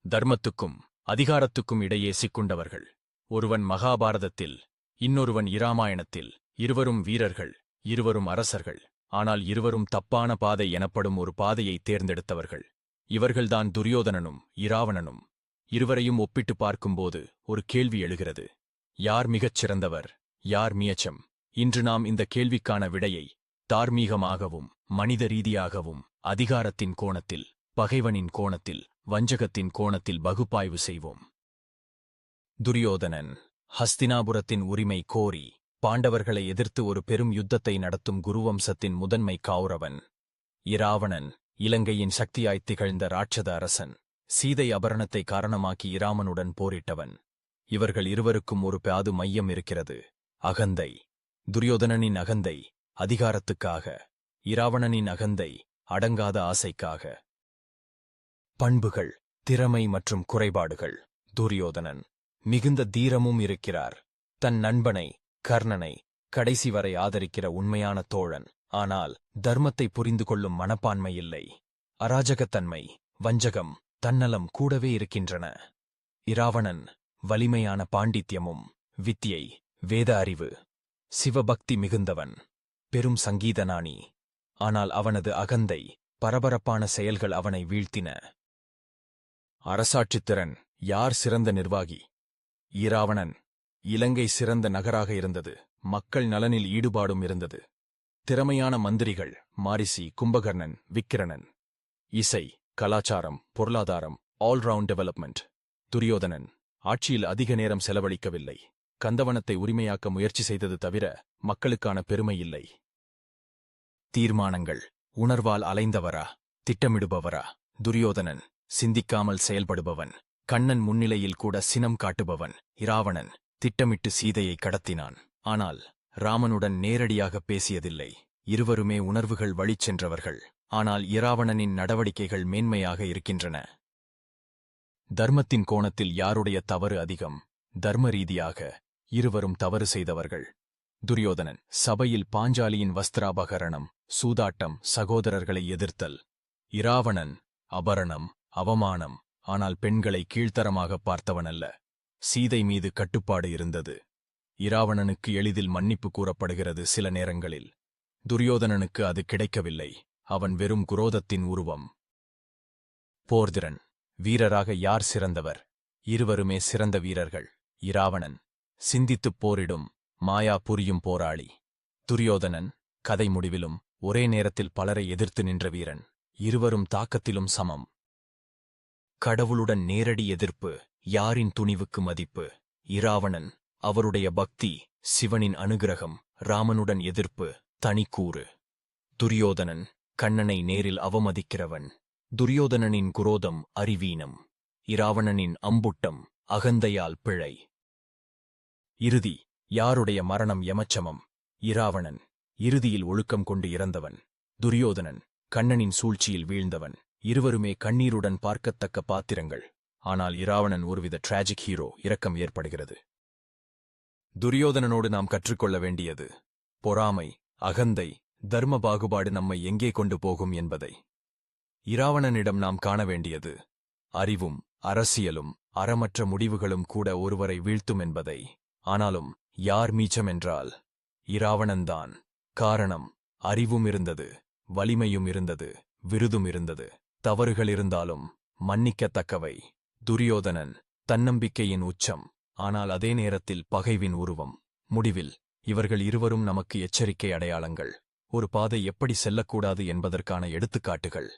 தர்மத்துக்கும் அதிகாரத்துக்கும் இடையே சிக்குண்டவர்கள். ஒருவன் மகாபாரதத்தில், இன்னொருவன் இராமாயணத்தில். இருவரும் வீரர்கள், இருவரும் அரசர்கள். ஆனால் இருவரும் தப்பான பாதை எனப்படும் ஒரு பாதையை தேர்ந்தெடுத்தவர்கள். இவர்கள்தான் துரியோதனனும் இராவணனும். இருவரையும் ஒப்பிட்டு பார்க்கும்போது ஒரு கேள்வி எழுகிறது. யார் மிகச் சிறந்தவர், யார் மியச்சம்? இன்று நாம் இந்த கேள்விக்கான விடையை தார்மீகமாகவும் மனித ரீதியாகவும் அதிகாரத்தின் கோணத்தில், பகைவனின் கோணத்தில், வஞ்சகத்தின் கோணத்தில் பகுப்பாய்வு செய்வோம். துரியோதனன் ஹஸ்தினாபுரத்தின் உரிமை கோரி பாண்டவர்களை எதிர்த்து ஒரு பெரும் யுத்தத்தை நடத்தும் குருவம்சத்தின் முதன்மை கௌரவன். இராவணன் இலங்கையின் சக்தியாய்த் திகழ்ந்த ராட்சத அரசன். சீதை அபரணத்தை காரணமாக்கி இராமனுடன் போரிட்டவன். இவர்கள் இருவருக்கும் ஒரு பாது மையம் இருக்கிறது, அகந்தை. துரியோதனனின் அகந்தை அதிகாரத்துக்காக, இராவணனின் அகந்தை அடங்காத ஆசைக்காக. பண்புகள், திறமை மற்றும் குறைபாடுகள். துரியோதனன் மிகுந்த தீரமும் இருக்கிறார். தன் நண்பனை கர்ணனை கடைசி வரை ஆதரிக்கிற உண்மையான தோழன். ஆனால் தர்மத்தை புரிந்து கொள்ளும் மனப்பான்மை இல்லை. அராஜகத்தன்மை, வஞ்சகம், தன்னலம் கூடவே இருக்கின்றன. இராவணன் வலிமையான பாண்டித்யமும் வித்தியை, வேத அறிவு, சிவபக்தி மிகுந்தவன். பெரும் சங்கீதநாணி. ஆனால் அவனது அகந்தை, பரபரப்பான செயல்கள் அவனை வீழ்த்தின. அரசாட்சித்திறன். யார் சிறந்த நிர்வாகி? இராவணன். இலங்கை சிறந்த நகராக இருந்தது, மக்கள் நலனில் ஈடுபாடும் இருந்தது. திறமையான மந்திரிகள், மாரிசி, கும்பகர்ணன், விக்கிரணன். இசை, கலாச்சாரம், பொருளாதாரம், ஆல்ரவுண்ட் டெவலப்மெண்ட். துரியோதனன் ஆட்சியில் அதிக நேரம் செலவழிக்கவில்லை. கந்தவனத்தை உரிமையாக்க முயற்சி செய்தது தவிர மக்களுக்கான பெருமை இல்லை. தீர்மானங்கள். உணர்வால் அலைந்தவரா, திட்டமிடுபவரா? துரியோதனன் சிந்திக்காமல் செயல்படுபவன். கண்ணன் முன்னிலையில் கூட சினம் காட்டுபவன். இராவணன் திட்டமிட்டு சீதையை கடத்தினான். ஆனால் ராமனுடன் நேரடியாக பேசியதில்லை. இருவருமே உணர்வுகள் வழிச் சென்றவர்கள். ஆனால் இராவணனின் நடவடிக்கைகள் மேன்மையாக இருக்கின்றன. தர்மத்தின் கோணத்தில் யாருடைய தவறு அதிகம்? தர்ம ரீதியாக இருவரும் தவறு செய்தவர்கள். துரியோதனன் சபையில் பாஞ்சாலியின் வஸ்திராபகரணம், சூதாட்டம், சகோதரர்களை எதிர்த்தல். இராவணன் அபரணம், அவமானம், ஆனால் பெண்களை கீழ்த்தரமாக பார்த்தவனல்ல. சீதை மீது கட்டுப்பாடு இருந்தது. இராவணனுக்கு எளிதில் மன்னிப்பு கூறப்படுகிறது சில நேரங்களில். துரியோதனனுக்கு அது கிடைக்கவில்லை. அவன் வெறும் குரோதத்தின் உருவம். போர்திறன். வீரராக யார் சிறந்தவர்? இருவருமே சிறந்த வீரர்கள். இராவணன் சிந்தித்துப் போரிடும், மாயா புரியும் போராளி. துரியோதனன் கதை முடிவிலும் ஒரே நேரத்தில் பலரை எதிர்த்து நின்ற வீரன். இருவரும் தாக்கத்திலும் சமம். கடவுளுடன் நேரடி எதிர்ப்பு. யாரின் துணிவுக்கு மதிப்பு? இராவணன் அவருடைய பக்தி, சிவனின் அனுகிரகம். ராமனுடன் எதிர்ப்பு, தனிக்கூறு. துரியோதனன் கண்ணனை நேரில் அவமதிக்கிறவன். துரியோதனனின் குரோதம் அறிவீனம். இராவணனின் அம்புட்டம் அகந்தையால் பிழை. இறுதி. யாருடைய மரணம் யமச்சமம்? இராவணன் இறுதியில் ஒழுக்கம் கொண்டு இறந்தவன். துரியோதனன் கண்ணனின் சூழ்ச்சியில் வீழ்ந்தவன். இருவருமே கண்ணீருடன் பார்க்கத்தக்க பாத்திரங்கள். ஆனால் இராவணன் ஒருவித டிராஜிக் ஹீரோ. இரக்கம் ஏற்படுகிறது. துரியோதனனோடு நாம் கற்றுக்கொள்ள வேண்டியது பொறாமை, அகந்தை, தர்ம பாகுபாடு நம்மை எங்கே கொண்டு போகும் என்பதை. இராவணனிடம் நாம் காண வேண்டியது அறிவும் அரசியலும் அறமற்ற முடிவுகளும் கூட ஒருவரை வீழ்த்தும் என்பதை. ஆனாலும் யார் மீச்சமென்றால் இராவணன்தான். காரணம், அறிவும் இருந்தது, வலிமையும் இருந்தது, விருதும் இருந்தது. தவறுகள் இருந்தாலும் மன்னிக்கத்தக்கவை. துரியோதனன் தன்னம்பிக்கையின் உச்சம், ஆனால் அதே நேரத்தில் பகைவின் உருவம். முடிவில் இவர்கள் இருவரும் நமக்கு எச்சரிக்கை அடையாளங்கள். ஒரு பாதை எப்படி செல்லக்கூடாது என்பதற்கான எடுத்துக்காட்டுகள்.